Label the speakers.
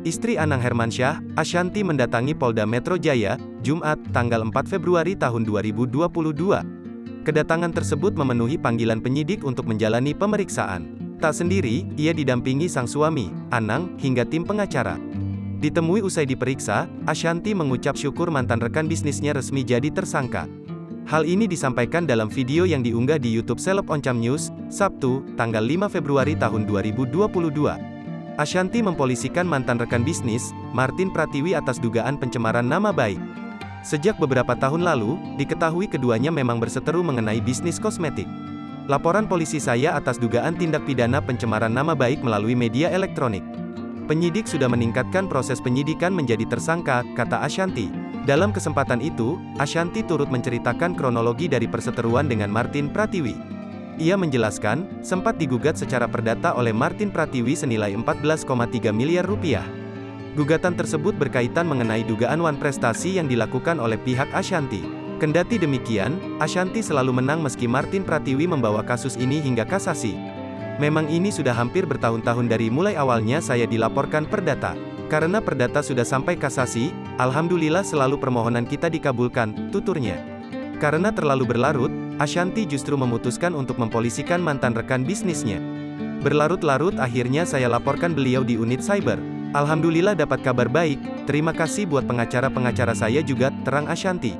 Speaker 1: Istri Anang Hermansyah, Ashanti mendatangi Polda Metro Jaya, Jumat, tanggal 4 Februari tahun 2022. Kedatangan tersebut memenuhi panggilan penyidik untuk menjalani pemeriksaan. Tak sendiri, ia didampingi sang suami, Anang, hingga tim pengacara. Ditemui usai diperiksa, Ashanti mengucap syukur mantan rekan bisnisnya resmi jadi tersangka. Hal ini disampaikan dalam video yang diunggah di YouTube Seleb Oncam News, Sabtu, tanggal 5 Februari tahun 2022. Ashanti mempolisikan mantan rekan bisnis, Martin Pratiwi atas dugaan pencemaran nama baik. Sejak beberapa tahun lalu, diketahui keduanya memang berseteru mengenai bisnis kosmetik. Laporan polisi saya atas dugaan tindak pidana pencemaran nama baik melalui media elektronik. Penyidik sudah meningkatkan proses penyidikan menjadi tersangka, kata Ashanti. Dalam kesempatan itu, Ashanti turut menceritakan kronologi dari perseteruan dengan Martin Pratiwi. Ia menjelaskan, sempat digugat secara perdata oleh Martin Pratiwi senilai 14,3 miliar rupiah. Gugatan tersebut berkaitan mengenai dugaan wan prestasi yang dilakukan oleh pihak Ashanti. Kendati demikian, Ashanti selalu menang meski Martin Pratiwi membawa kasus ini hingga kasasi. Memang ini sudah hampir bertahun-tahun dari mulai awalnya saya dilaporkan perdata. Karena perdata sudah sampai kasasi, alhamdulillah selalu permohonan kita dikabulkan, tuturnya. Karena terlalu berlarut, Ashanti justru memutuskan untuk mempolisikan mantan rekan bisnisnya. Berlarut-larut akhirnya saya laporkan beliau di unit cyber. Alhamdulillah dapat kabar baik, terima kasih buat pengacara-pengacara saya juga, terang Ashanti.